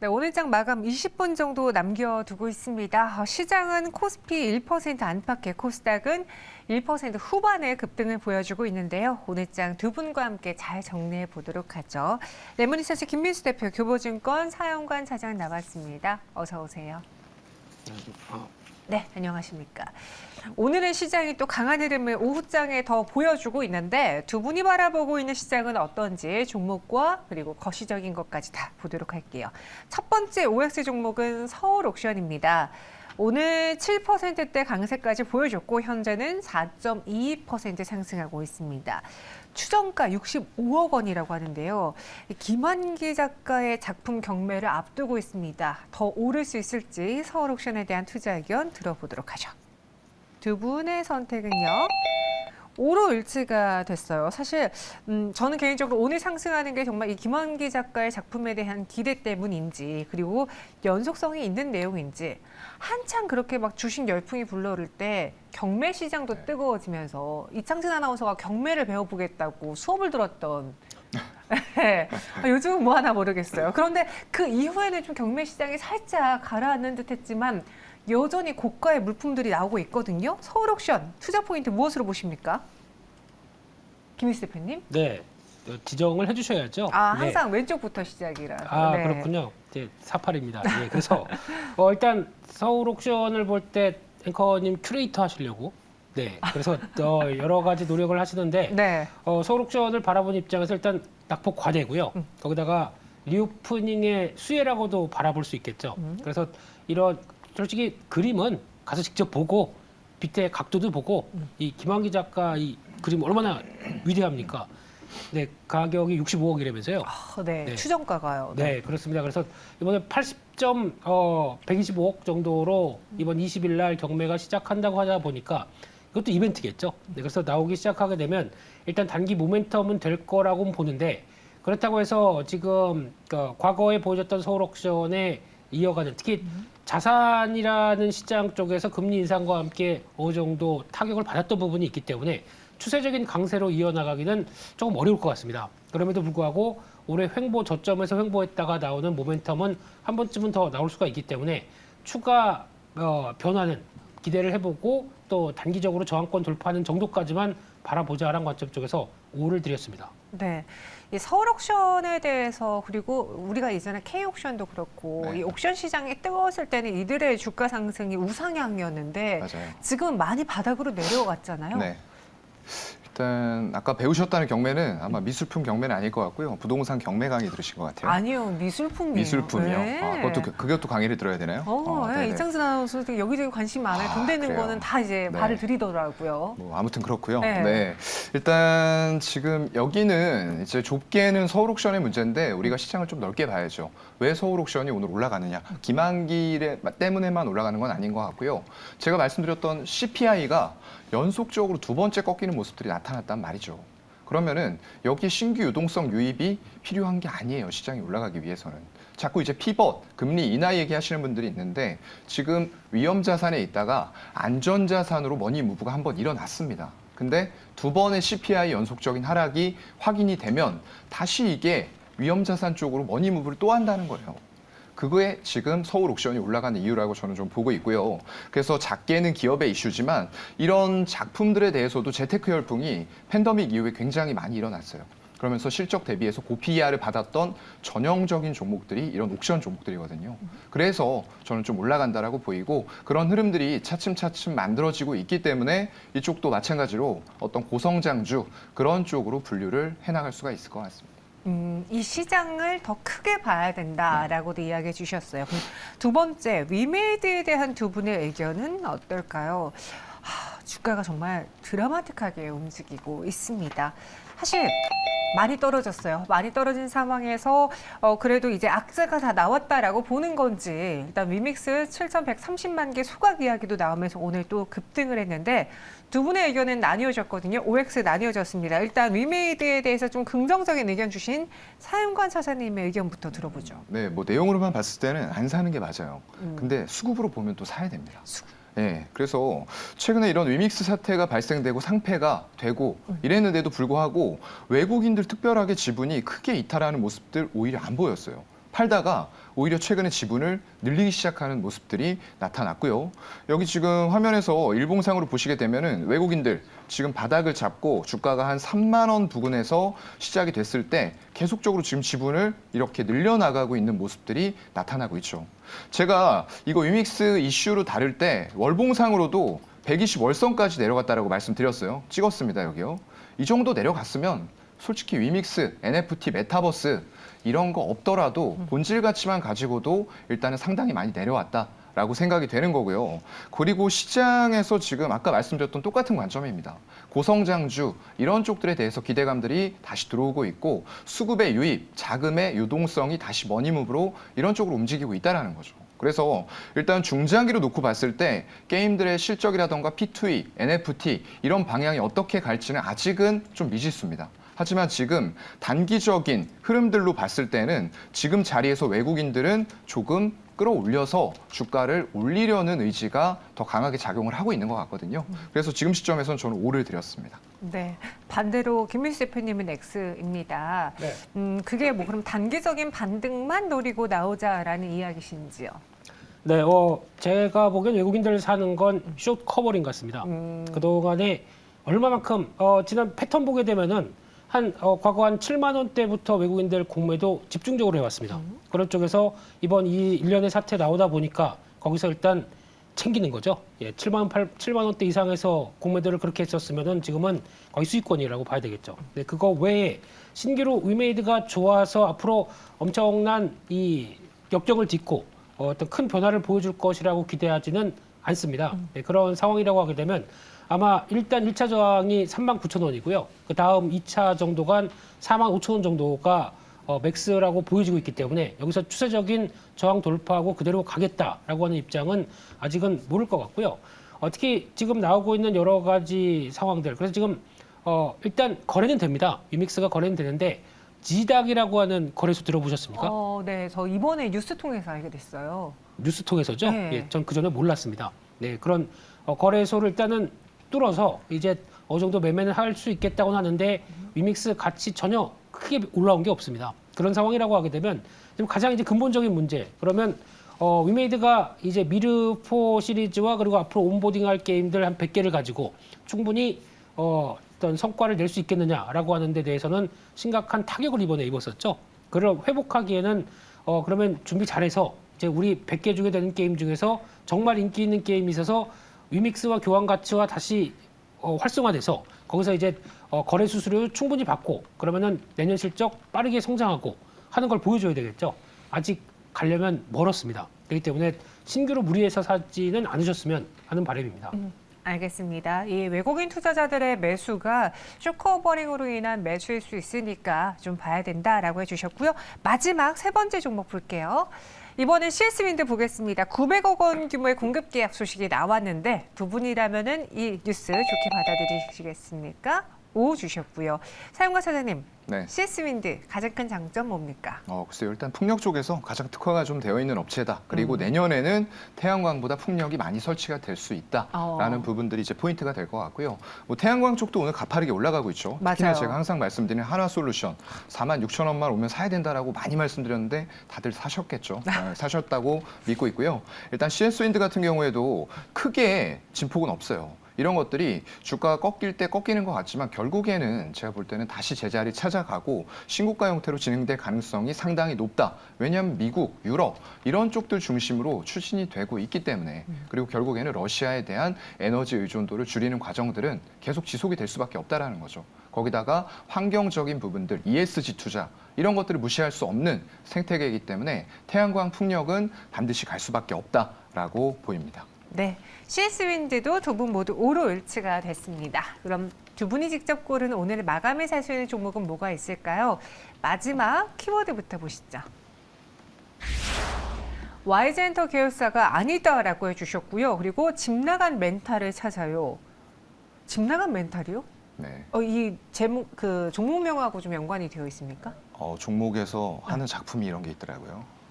네, 오늘장 마감 20분 정도 남겨두고 있습니다. 시장은 코스피 1% 안팎의 코스닥은 1% 후반의 급등을 보여주고 있는데요. 오늘장 두 분과 함께 잘 정리해 보도록 하죠. 레모니서치 김민수 대표, 교보증권 사연관 차장 나왔습니다. 어서 오세요. 네, 안녕하십니까. 오늘의 시장이 또 강한 흐름을 오후장에 더 보여주고 있는데 두 분이 바라보고 있는 시장은 어떤지 종목과 그리고 거시적인 것까지 다 보도록 할게요. 첫 번째 OX 종목은 서울옥션입니다. 오늘 7%대 강세까지 보여줬고 현재는 4.22% 상승하고 있습니다. 추정가 65억 원이라고 하는데요. 김한기 작가의 작품 경매를 앞두고 있습니다. 더 오를 수 있을지 서울옥션에 대한 투자 의견 들어보도록 하죠. 두 분의 선택은요. 오로일치가 됐어요. 사실 저는 개인적으로 오늘 상승하는 게 정말 이 김한기 작가의 작품에 대한 기대 때문인지 그리고 연속성이 있는 내용인지 한창 그렇게 막 주식 열풍이 불러오를 때 경매 시장도 뜨거워지면서 이창진 아나운서가 경매를 배워보겠다고 수업을 들었던 요즘은 뭐 하나 모르겠어요. 그런데 그 이후에는 좀 경매 시장이 살짝 가라앉는 듯했지만 여전히 고가의 물품들이 나오고 있거든요. 서울옥션 투자 포인트 무엇으로 보십니까? 김희수 대표님? 네, 지정을 해주셔야죠. 항상 왼쪽부터 시작이라. 네. 그렇군요. 네, 48입니다. 네, 그래서 일단 서울옥션을 볼 때 앵커님 큐레이터 하시려고. 네, 그래서 여러 가지 노력을 하시는데 네. 서울옥션을 바라보는 입장에서 일단 낙폭 과대고요. 거기다가 리오프닝의 수혜라고도 바라볼 수 있겠죠. 그래서 이런 솔직히 그림은 가서 직접 보고 밑에 각도도 보고 이 김한기 작가 이 그림 얼마나 위대합니까? 네, 가격이 65억이라면서요. 네, 네. 추정가가요. 네, 그렇습니다. 그래서 이번에 120억 정도로 이번 20일 날 경매가 시작한다고 하다 보니까 이것도 이벤트겠죠. 네, 그래서 나오기 시작하게 되면 일단 단기 모멘텀은 될 거라고 보는데 그렇다고 해서 지금 과거에 보여줬던 서울옥션에 이어가는 특히 자산이라는 시장 쪽에서 금리 인상과 함께 어느 정도 타격을 받았던 부분이 있기 때문에 추세적인 강세로 이어나가기는 조금 어려울 것 같습니다. 그럼에도 불구하고 올해 횡보 저점에서 횡보했다가 나오는 모멘텀은 한 번쯤은 더 나올 수가 있기 때문에 추가 변화는 기대를 해보고 또 단기적으로 저항권 돌파하는 정도까지만 바라보자라는 관점 쪽에서 5를 드렸습니다. 네, 이 서울옥션에 대해서 그리고 우리가 이전에 K옥션도 그렇고 네. 이 옥션 시장이 뜨거웠을 때는 이들의 주가 상승이 우상향이었는데 맞아요. 지금은 많이 바닥으로 내려갔잖아요. 네. 일단 아까 배우셨다는 경매는 아마 미술품 경매는 아닐 것 같고요. 부동산 경매 강의 들으신 것 같아요. 아니요, 미술품이에요. 미술품이요. 네. 그것도 강의를 들어야 되나요? 네. 네네. 이창진 아나운서 되게 여기저기 관심 많아요. 돈 되는 그래요? 거는 다 이제 네. 발을 들이더라고요. 뭐 아무튼 그렇고요. 네. 네. 일단 지금 여기는 이제 좁게는 서울옥션의 문제인데 우리가 시장을 좀 넓게 봐야죠. 왜 서울옥션이 오늘 올라가느냐? 김한기 때문에만 올라가는 건 아닌 것 같고요. 제가 말씀드렸던 CPI가 연속적으로 두 번째 꺾이는 모습들이 나타났단 말이죠. 그러면은 여기 신규 유동성 유입이 필요한 게 아니에요. 시장이 올라가기 위해서는. 자꾸 이제 피벗, 금리 인하 얘기하시는 분들이 있는데 지금 위험 자산에 있다가 안전 자산으로 머니 무브가 한번 일어났습니다. 근데 두 번의 CPI 연속적인 하락이 확인이 되면 다시 이게 위험 자산 쪽으로 머니 무브를 또 한다는 거예요. 그거에 지금 서울옥션이 올라가는 이유라고 저는 좀 보고 있고요. 그래서 작게는 기업의 이슈지만 이런 작품들에 대해서도 재테크 열풍이 팬데믹 이후에 굉장히 많이 일어났어요. 그러면서 실적 대비해서 고PER을 받았던 전형적인 종목들이 이런 옥션 종목들이거든요. 그래서 저는 좀 올라간다라고 보이고 그런 흐름들이 차츰차츰 만들어지고 있기 때문에 이쪽도 마찬가지로 어떤 고성장주 그런 쪽으로 분류를 해나갈 수가 있을 것 같습니다. 이 시장을 더 크게 봐야 된다라고도 이야기해 주셨어요. 그럼 두 번째, 위메이드에 대한 두 분의 의견은 어떨까요? 주가가 정말 드라마틱하게 움직이고 있습니다. 사실 많이 떨어졌어요. 많이 떨어진 상황에서 그래도 이제 악재가 다 나왔다라고 보는 건지 일단 위믹스 7,130만 개 소각 이야기도 나오면서 오늘 또 급등을 했는데 두 분의 의견은 나뉘어졌거든요. OX 나뉘어졌습니다. 일단 위메이드에 대해서 좀 긍정적인 의견 주신 사연관 차사님의 의견부터 들어보죠. 네, 뭐 내용으로만 봤을 때는 안 사는 게 맞아요. 근데 수급으로 보면 또 사야 됩니다. 예, 그래서 최근에 이런 위믹스 사태가 발생되고 상폐가 되고 이랬는데도 불구하고 외국인들 특별하게 지분이 크게 이탈하는 모습들 오히려 안 보였어요. 팔다가 오히려 최근에 지분을 늘리기 시작하는 모습들이 나타났고요. 여기 지금 화면에서 일봉상으로 보시게 되면은 외국인들 지금 바닥을 잡고 주가가 한 3만 원 부근에서 시작이 됐을 때 계속적으로 지금 지분을 이렇게 늘려나가고 있는 모습들이 나타나고 있죠. 제가 이거 위믹스 이슈로 다룰 때 월봉상으로도 120 월선까지 내려갔다라고 말씀드렸어요. 찍었습니다, 여기요. 이 정도 내려갔으면 솔직히 위믹스, NFT, 메타버스 이런 거 없더라도 본질 가치만 가지고도 일단은 상당히 많이 내려왔다라고 생각이 되는 거고요. 그리고 시장에서 지금 아까 말씀드렸던 똑같은 관점입니다. 고성장주 이런 쪽들에 대해서 기대감들이 다시 들어오고 있고 수급의 유입, 자금의 유동성이 다시 머니무브로 이런 쪽으로 움직이고 있다는 거죠. 그래서 일단 중장기로 놓고 봤을 때 게임들의 실적이라던가 P2E, NFT 이런 방향이 어떻게 갈지는 아직은 좀 미지수입니다. 하지만 지금 단기적인 흐름들로 봤을 때는 지금 자리에서 외국인들은 조금 끌어올려서 주가를 올리려는 의지가 더 강하게 작용을 하고 있는 것 같거든요. 그래서 지금 시점에서는 저는 5를 드렸습니다. 네. 반대로 김민수 대표님은 X입니다. 네. 그게 뭐 그럼 단기적인 반등만 노리고 나오자라는 이야기신지요? 네, 제가 보기엔 외국인들 사는 건 숏 커버링 같습니다. 그동안에 얼마만큼 지난 패턴 보게 되면은 과거 한 7만 원대부터 외국인들 공매도 집중적으로 해왔습니다. 그런 쪽에서 이번 이 일련의 사태 나오다 보니까 거기서 일단 챙기는 거죠. 예, 7만 원대 이상에서 공매도를 그렇게 했었으면은 지금은 거의 수익권이라고 봐야 되겠죠. 네, 그거 외에 신규로 위메이드가 좋아서 앞으로 엄청난 이 역경을 딛고 어떤 큰 변화를 보여줄 것이라고 기대하지는 않습니다. 네, 그런 상황이라고 하게 되면 아마 일단 1차 저항이 39,000원이고요. 그 다음 2차 정도가 한 45,000원 정도가 맥스라고 보여지고 있기 때문에 여기서 추세적인 저항 돌파하고 그대로 가겠다라고 하는 입장은 아직은 모를 것 같고요. 특히 지금 나오고 있는 여러 가지 상황들. 그래서 지금 일단 거래는 됩니다. 위믹스가 거래는 되는데 지닥이라고 하는 거래소 들어보셨습니까? 네. 저 이번에 뉴스 통해서 알게 됐어요. 뉴스 통해서죠? 네. 예, 전 그전에 몰랐습니다. 네, 그런 거래소를 일단은 뚫어서 이제 어느 정도 매매는 할 수 있겠다고는 하는데 위믹스 가치 전혀 크게 올라온 게 없습니다. 그런 상황이라고 하게 되면 지금 가장 이제 근본적인 문제. 그러면 위메이드가 이제 미르4 시리즈와 그리고 앞으로 온보딩할 게임들 한 100개를 가지고 충분히 어떤 성과를 낼 수 있겠느냐라고 하는 데 대해서는 심각한 타격을 이번에 입었었죠. 그걸 회복하기에는 그러면 준비 잘해서 이제 우리 100개 중에 되는 게임 중에서 정말 인기 있는 게임이 있어서 위믹스와 교환 가치와 다시 활성화돼서 거기서 이제 거래 수수료 충분히 받고 그러면은 내년 실적 빠르게 성장하고 하는 걸 보여줘야 되겠죠. 아직 가려면 멀었습니다. 그렇기 때문에 신규로 무리해서 사지는 않으셨으면 하는 바람입니다. 알겠습니다. 이 외국인 투자자들의 매수가 쇼커버링으로 인한 매수일 수 있으니까 좀 봐야 된다라고 해주셨고요. 마지막 세 번째 종목 볼게요. 이번엔 CS윈드 보겠습니다. 900억 원 규모의 공급 계약 소식이 나왔는데 두 분이라면은 이 뉴스 좋게 받아들이시겠습니까? 5 주셨고요. 사용자 사장님, 네. CS윈드 가장 큰 장점 뭡니까? 글쎄요. 일단 풍력 쪽에서 가장 특화가 좀 되어 있는 업체다. 그리고 내년에는 태양광보다 풍력이 많이 설치가 될 수 있다라는 부분들이 이제 포인트가 될 것 같고요. 뭐 태양광 쪽도 오늘 가파르게 올라가고 있죠. 특히나 맞아요. 제가 항상 말씀드리는 한화솔루션 46,000원만 오면 사야 된다라고 많이 말씀드렸는데 다들 사셨겠죠. 사셨다고 믿고 있고요. 일단 CS윈드 같은 경우에도 크게 진폭은 없어요. 이런 것들이 주가가 꺾일 때 꺾이는 것 같지만 결국에는 제가 볼 때는 다시 제자리 찾아가고 신고가 형태로 진행될 가능성이 상당히 높다. 왜냐하면 미국, 유럽 이런 쪽들 중심으로 추진이 되고 있기 때문에 그리고 결국에는 러시아에 대한 에너지 의존도를 줄이는 과정들은 계속 지속이 될 수밖에 없다라는 거죠. 거기다가 환경적인 부분들, ESG 투자 이런 것들을 무시할 수 없는 생태계이기 때문에 태양광 풍력은 반드시 갈 수밖에 없다라고 보입니다. 네, CS윈드도 두 분 모두 5로 일치가 됐습니다. 그럼 두 분이 직접 고른 오늘 마감에 살 수 있는 종목은 뭐가 있을까요? 마지막 키워드부터 보시죠. YG엔터 계열사가 아니다라고 해주셨고요. 그리고 집 나간 멘탈을 찾아요. 집 나간 멘탈이요? 네. 이 제목 그 종목명하고 좀 연관이 되어 있습니까? 종목에서 하는 작품이 이런 게 있더라고요.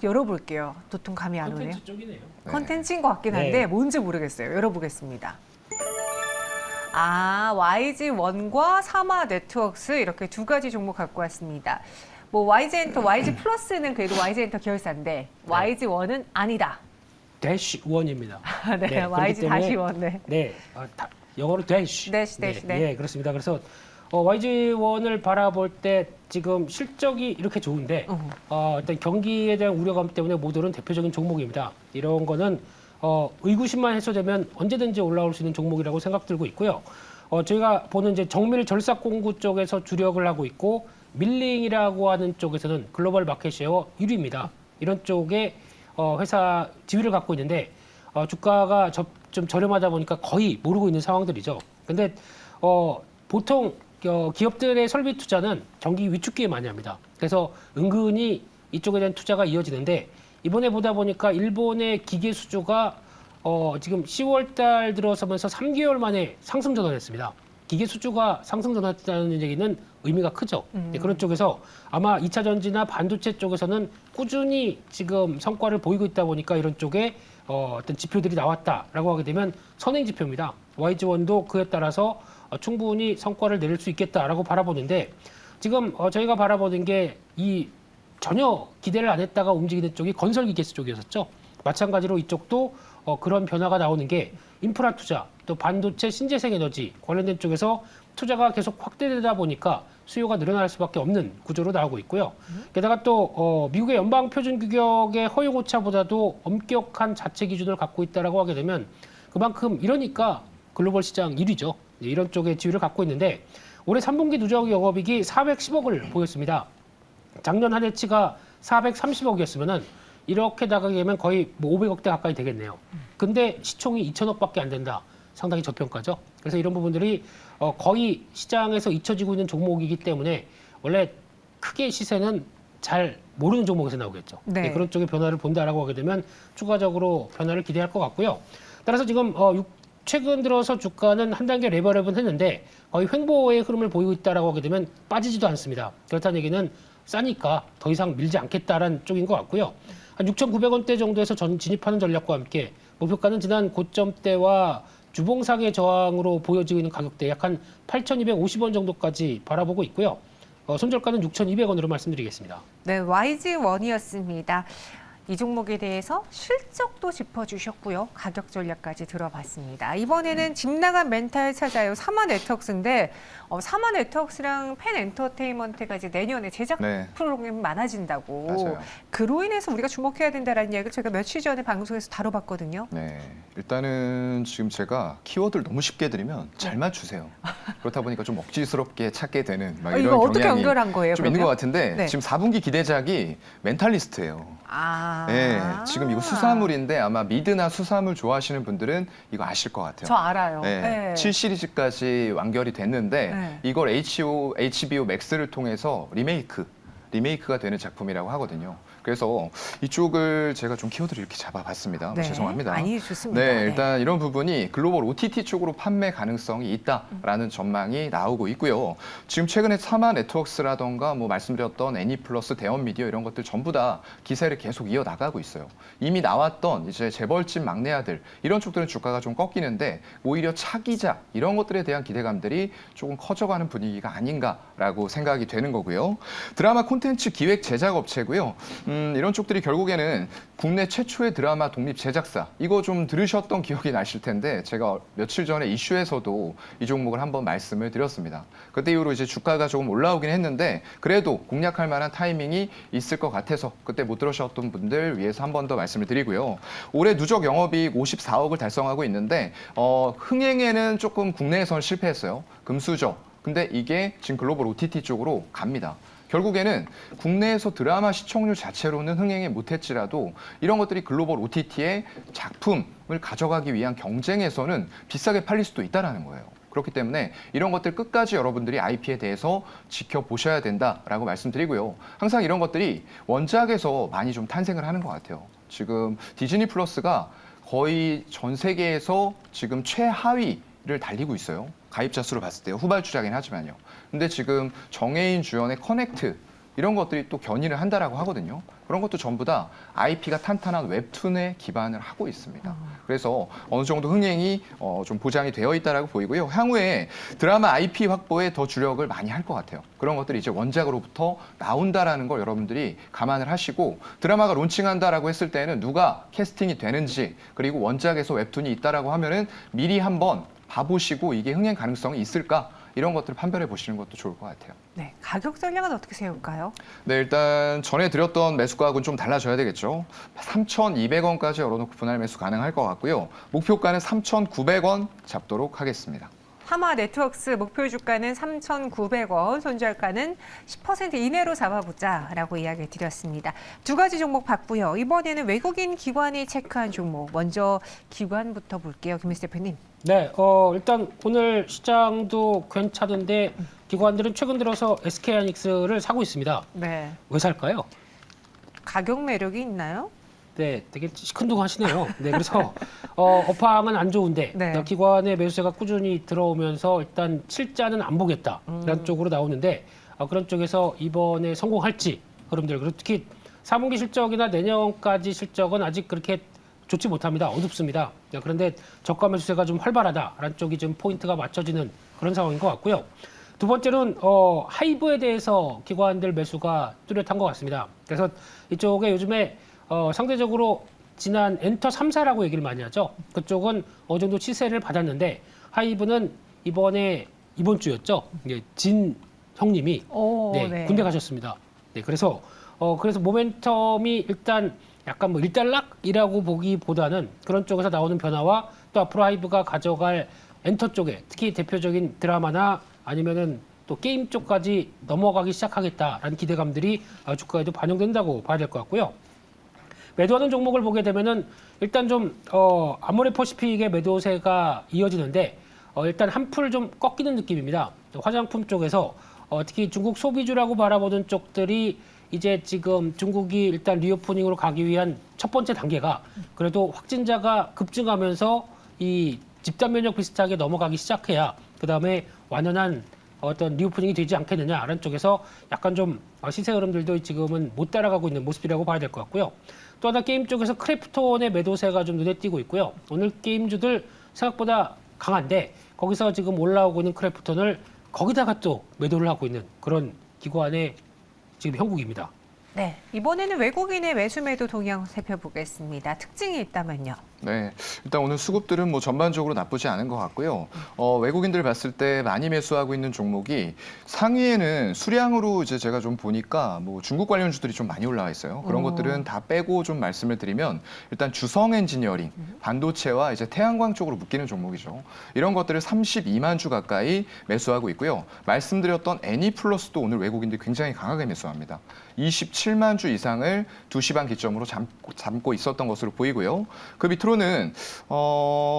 열어볼게요. 도통 감이 안 오네요. 콘텐츠 쪽이네요. 네. 컨텐츠인 것 같긴 한데 네. 뭔지 모르겠어요. 열어보겠습니다. YG1과 사마 네트워크스 이렇게 두 가지 종목 갖고 왔습니다. 뭐 YG엔터, YG 플러스는 그래도 YG엔터 계열사인데 YG1은 아니다. 대쉬 원입니다. 네, 네, YG 그렇기 다시 때문에- 원. 네. 네, 영어로 대쉬. 대쉬, 대쉬, 네. 예, 그렇습니다. 그래서 YG1을 바라볼 때 지금 실적이 이렇게 좋은데 일단 경기에 대한 우려감 때문에 못 오른 대표적인 종목입니다. 이런 거는 의구심만 해소되면 언제든지 올라올 수 있는 종목이라고 생각 들고 있고요. 저희가 보는 이제 정밀 절삭 공구 쪽에서 주력을 하고 있고 밀링이라고 하는 쪽에서는 글로벌 마켓쉐어 1위입니다. 이런 쪽에 회사 지위를 갖고 있는데 주가가 좀 저렴하다 보니까 거의 모르고 있는 상황들이죠. 근데 보통 기업들의 설비 투자는 경기 위축기에 많이 합니다. 그래서 은근히 이쪽에 대한 투자가 이어지는데 이번에 보다 보니까 일본의 기계 수주가 지금 10월 달 들어서면서 3개월 만에 상승 전환했습니다. 기계 수주가 상승 전환했다는 얘기는 의미가 크죠. 네, 그런 쪽에서 아마 2차 전지나 반도체 쪽에서는 꾸준히 지금 성과를 보이고 있다 보니까 이런 쪽에 어떤 지표들이 나왔다라고 하게 되면 선행 지표입니다. YG1도 그에 따라서 충분히 성과를 내릴 수 있겠다라고 바라보는데 지금 저희가 바라보는 게 이 전혀 기대를 안 했다가 움직이는 쪽이 건설기계수 쪽이었었죠. 마찬가지로 이쪽도 그런 변화가 나오는 게 인프라 투자, 또 반도체, 신재생 에너지 관련된 쪽에서 투자가 계속 확대되다 보니까 수요가 늘어날 수밖에 없는 구조로 나오고 있고요. 게다가 또 미국의 연방 표준 규격의 허용 오차보다도 엄격한 자체 기준을 갖고 있다라고 하게 되면 그만큼 이러니까 글로벌 시장 1위죠. 이런 쪽의 지위를 갖고 있는데 올해 3분기 누적 영업이익이 410억을 보였습니다. 작년 한 해치가 430억이었으면은 이렇게 나가게 되면 거의 뭐 500억대 가까이 되겠네요. 근데 시총이 2천억밖에 안 된다. 상당히 저평가죠. 그래서 이런 부분들이 거의 시장에서 잊혀지고 있는 종목이기 때문에 원래 크게 시세는 잘 모르는 종목에서 나오겠죠. 네. 네, 그런 쪽의 변화를 본다라고 하게 되면 추가적으로 변화를 기대할 것 같고요. 따라서 지금 최근 들어서 주가는 한 단계 레벨업은 했는데 거의 횡보의 흐름을 보이고 있다라고 하게 되면 빠지지도 않습니다. 그렇다는 얘기는 싸니까 더 이상 밀지 않겠다라는 쪽인 것 같고요. 한 6,900원대 정도에서 진입하는 전략과 함께 목표가는 지난 고점대와 주봉상의 저항으로 보여지고 있는 가격대 약 한 8,250원 정도까지 바라보고 있고요. 손절가는 6,200원으로 말씀드리겠습니다. 네, YG1이었습니다. 이 종목에 대해서 실적도 짚어주셨고요. 가격 전략까지 들어봤습니다. 이번에는 집 나간 멘탈 찾아요. 사마 네트워크인데 사마 네트워크랑 펜 엔터테인먼트가 이제 내년에 제작 네. 프로그램이 많아진다고. 맞아요. 그로 인해서 우리가 주목해야 된다는 이야기를 제가 며칠 전에 방송에서 다뤄봤거든요. 네, 일단은 지금 제가 키워드를 너무 쉽게 드리면 잘 맞추세요. 그렇다 보니까 좀 억지스럽게 찾게 되는 막 이거 이런 어떻게 경향이 연결한 거예요? 좀 있는 그러면? 것 같은데 네. 지금 4분기 기대작이 멘탈리스트예요. 네, 지금 이거 수사물인데 아마 미드나 수사물 좋아하시는 분들은 이거 아실 것 같아요. 저 알아요. 네, 네. 7시리즈까지 완결이 됐는데 네. 이걸 HBO Max를 통해서 리메이크가 되는 작품이라고 하거든요. 그래서 이쪽을 제가 좀 키워드를 이렇게 잡아봤습니다. 네. 죄송합니다. 아니, 좋습니다. 네, 일단 이런 부분이 글로벌 OTT 쪽으로 판매 가능성이 있다라는 전망이 나오고 있고요. 지금 최근에 사마 네트워크스라던가 뭐 말씀드렸던 애니플러스, 대원미디어 이런 것들 전부 다 기세를 계속 이어나가고 있어요. 이미 나왔던 이제 재벌집 막내 아들 이런 쪽들은 주가가 좀 꺾이는데 오히려 차기작 이런 것들에 대한 기대감들이 조금 커져가는 분위기가 아닌가라고 생각이 되는 거고요. 드라마 콘텐츠 기획 제작 업체고요. 이런 쪽들이 결국에는 국내 최초의 드라마 독립 제작사 이거 좀 들으셨던 기억이 나실 텐데 제가 며칠 전에 이슈에서도 이 종목을 한번 말씀을 드렸습니다. 그때 이후로 이제 주가가 조금 올라오긴 했는데 그래도 공략할 만한 타이밍이 있을 것 같아서 그때 못 들으셨던 분들 위해서 한 번 더 말씀을 드리고요. 올해 누적 영업이익 54억을 달성하고 있는데 흥행에는 조금 국내에선 실패했어요. 금수저. 근데 이게 지금 글로벌 OTT 쪽으로 갑니다. 결국에는 국내에서 드라마 시청률 자체로는 흥행에 못했지라도 이런 것들이 글로벌 OTT의 작품을 가져가기 위한 경쟁에서는 비싸게 팔릴 수도 있다는 거예요. 그렇기 때문에 이런 것들 끝까지 여러분들이 IP에 대해서 지켜보셔야 된다라고 말씀드리고요. 항상 이런 것들이 원작에서 많이 좀 탄생을 하는 것 같아요. 지금 디즈니 플러스가 거의 전 세계에서 지금 최하위를 달리고 있어요. 가입자 수로 봤을 때요. 후발주자긴 하지만요. 근데 지금 정혜인 주연의 커넥트 이런 것들이 또 견인을 한다라고 하거든요. 그런 것도 전부 다 IP가 탄탄한 웹툰에 기반을 하고 있습니다. 그래서 어느 정도 흥행이 좀 보장이 되어 있다라고 보이고요. 향후에 드라마 IP 확보에 더 주력을 많이 할 것 같아요. 그런 것들이 이제 원작으로부터 나온다라는 걸 여러분들이 감안을 하시고 드라마가 론칭한다라고 했을 때는 누가 캐스팅이 되는지 그리고 원작에서 웹툰이 있다라고 하면은 미리 한번 봐보시고 이게 흥행 가능성이 있을까 이런 것들을 판별해 보시는 것도 좋을 것 같아요. 네, 가격 전략은 어떻게 세울까요? 네, 일단 전에 드렸던 매수가하고는 좀 달라져야 되겠죠. 3,200원까지 열어놓고 분할 매수 가능할 것 같고요. 목표가는 3,900원 잡도록 하겠습니다. 하마 네트워크스 목표 주가는 3,900원, 손절가는 10% 이내로 잡아보자라고 이야기 드렸습니다. 두 가지 종목 봤고요. 이번에는 외국인 기관이 체크한 종목. 먼저 기관부터 볼게요. 김민수 대표님. 네, 일단 오늘 시장도 괜찮은데 기관들은 최근 들어서 SK하이닉스를 사고 있습니다. 네. 왜 살까요? 가격 매력이 있나요? 네, 되게 시큰둥하시네요. 네, 그래서 업황은 안 좋은데 네. 기관의 매수세가 꾸준히 들어오면서 일단 실자는 안 보겠다라는 쪽으로 나오는데 그런 쪽에서 이번에 성공할지 흐름들 그리고 특히 4분기 실적이나 내년까지 실적은 아직 그렇게 좋지 못합니다. 어둡습니다. 그런데 저가 매수세가 좀 활발하다라는 쪽이 좀 포인트가 맞춰지는 그런 상황인 것 같고요. 두 번째는 하이브에 대해서 기관들 매수가 뚜렷한 것 같습니다. 그래서 이쪽에 요즘에 상대적으로 지난 엔터 3사라고 얘기를 많이 하죠. 그쪽은 어느 정도 치세를 받았는데 하이브는 이번 주였죠. 진 형님이 오, 네, 군대 가셨습니다. 네, 그래서 모멘텀이 일단 약간 뭐 일단락이라고 보기보다는 그런 쪽에서 나오는 변화와 또 앞으로 하이브가 가져갈 엔터 쪽에 특히 대표적인 드라마나 아니면은 또 게임 쪽까지 넘어가기 시작하겠다라는 기대감들이 주가에도 반영된다고 봐야 될 것 같고요. 매도하는 종목을 보게 되면은 일단 좀 아모레퍼시픽의 매도세가 이어지는데 일단 한풀 좀 꺾이는 느낌입니다. 화장품 쪽에서 특히 중국 소비주라고 바라보는 쪽들이 이제 지금 중국이 일단 리오프닝으로 가기 위한 첫 번째 단계가 그래도 확진자가 급증하면서 이 집단 면역 비슷하게 넘어가기 시작해야 그다음에 완연한 어떤 리오프닝이 되지 않겠느냐라는 쪽에서 약간 좀 시세 흐름들도 지금은 못 따라가고 있는 모습이라고 봐야 될 것 같고요. 또 하나 게임 쪽에서 크래프톤의 매도세가 좀 눈에 띄고 있고요. 오늘 게임주들 생각보다 강한데 거기서 지금 올라오고 있는 크래프톤을 거기다가 또 매도를 하고 있는 그런 기관의 지금 형국입니다. 네, 이번에는 외국인의 매수 매도 동향 살펴보겠습니다. 특징이 있다면요. 네, 일단 오늘 수급들은 뭐 전반적으로 나쁘지 않은 것 같고요. 외국인들 봤을 때 많이 매수하고 있는 종목이 상위에는 수량으로 이제 제가 좀 보니까 뭐 중국 관련주들이 좀 많이 올라와 있어요. 그런 것들은 다 빼고 좀 말씀을 드리면 일단 주성 엔지니어링, 반도체와 이제 태양광 쪽으로 묶이는 종목이죠. 이런 것들을 32만 주 가까이 매수하고 있고요. 말씀드렸던 애니플러스도 오늘 외국인들이 굉장히 강하게 매수합니다. 27만 주 이상을 2시 반 기점으로 잡고 있었던 것으로 보이고요. 그 밑으로는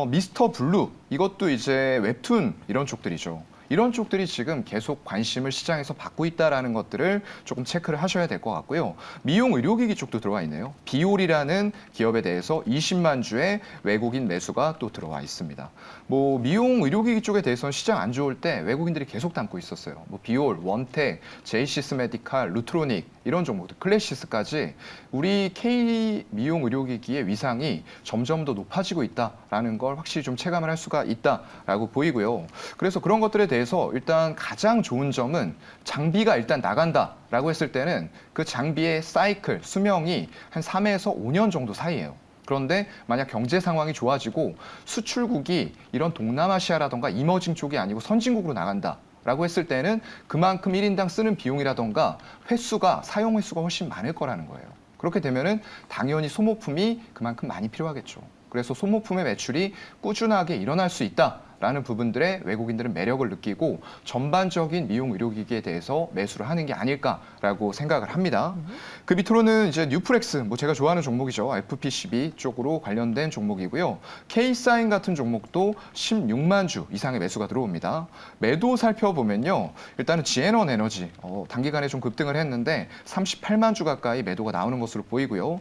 미스터 블루 이것도 이제 웹툰 이런 쪽들이죠. 이런 쪽들이 지금 계속 관심을 시장에서 받고 있다라는 것들을 조금 체크를 하셔야 될 것 같고요. 미용 의료기기 쪽도 들어와 있네요. 비올이라는 기업에 대해서 20만 주의 외국인 매수가 또 들어와 있습니다. 뭐 미용 의료기기 쪽에 대해서는 시장 안 좋을 때 외국인들이 계속 담고 있었어요. 뭐 비올, 원텍, 제이시스 메디칼, 루트로닉 이런 종목들, 클래시스까지 우리 K 미용 의료기기의 위상이 점점 더 높아지고 있다라는 걸 확실히 좀 체감을 할 수가 있다라고 보이고요. 그래서 그런 것들에 대해서 일단 가장 좋은 점은 장비가 일단 나간다라고 했을 때는 그 장비의 사이클, 수명이 한 3에서 5년 정도 사이예요. 그런데 만약 경제 상황이 좋아지고 수출국이 이런 동남아시아라던가 이머징 쪽이 아니고 선진국으로 나간다. 라고 했을 때는 그만큼 1인당 쓰는 비용이라던가 횟수가, 사용 횟수가 훨씬 많을 거라는 거예요. 그렇게 되면은 당연히 소모품이 그만큼 많이 필요하겠죠. 그래서 소모품의 매출이 꾸준하게 일어날 수 있다라는 부분들에 외국인들은 매력을 느끼고 전반적인 미용 의료기기에 대해서 매수를 하는 게 아닐까라고 생각을 합니다. 그 밑으로는 이제 뉴프렉스, 뭐 제가 좋아하는 종목이죠. FPCB 쪽으로 관련된 종목이고요. K사인 같은 종목도 16만 주 이상의 매수가 들어옵니다. 매도 살펴보면요. 일단은 지에넌 에너지, 단기간에 좀 급등을 했는데 38만 주 가까이 매도가 나오는 것으로 보이고요.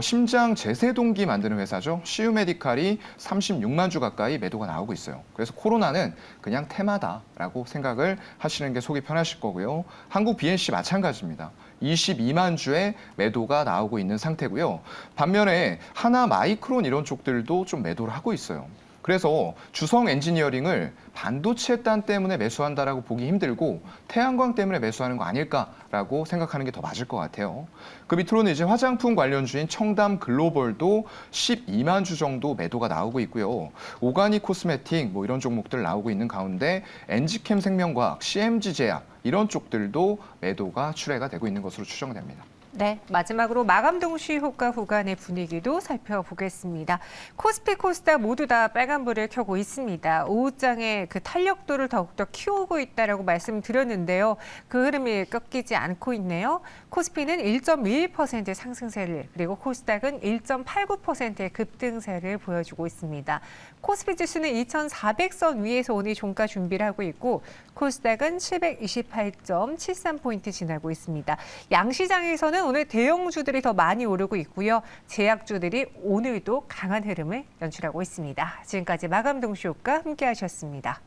심장 제세동기 만드는 회사죠. 시우메디칼이 36만 주 가까이 매도가 나오고 있어요. 그래서 코로나는 그냥 테마다라고 생각을 하시는 게 속이 편하실 거고요. 한국 BNC 마찬가지입니다. 22만 주의 매도가 나오고 있는 상태고요. 반면에 하나 마이크론 이런 쪽들도 좀 매도를 하고 있어요. 그래서 주성 엔지니어링을 반도체 단 때문에 매수한다라고 보기 힘들고 태양광 때문에 매수하는 거 아닐까라고 생각하는 게 더 맞을 것 같아요. 그 밑으로는 이제 화장품 관련주인 청담 글로벌도 12만 주 정도 매도가 나오고 있고요. 오가닉 코스메틱 뭐 이런 종목들 나오고 있는 가운데 엔지캠 생명과학, CMG 제약 이런 쪽들도 매도가 출회가 되고 있는 것으로 추정됩니다. 네, 마지막으로 마감 동시 효과 구간의 분위기도 살펴보겠습니다. 코스피, 코스닥 모두 다 빨간불을 켜고 있습니다. 오후장에 그 탄력도를 더욱더 키우고 있다라고 말씀드렸는데요. 그 흐름이 꺾이지 않고 있네요. 코스피는 1.21% 상승세를, 그리고 코스닥은 1.89%의 급등세를 보여주고 있습니다. 코스피 지수는 2,400선 위에서 오늘 종가 준비를 하고 있고, 코스닥은 728.73포인트 지나고 있습니다. 양시장에서는 오늘 대형주들이 더 많이 오르고 있고요. 제약주들이 오늘도 강한 흐름을 연출하고 있습니다. 지금까지 마감 동시 효과 함께하셨습니다.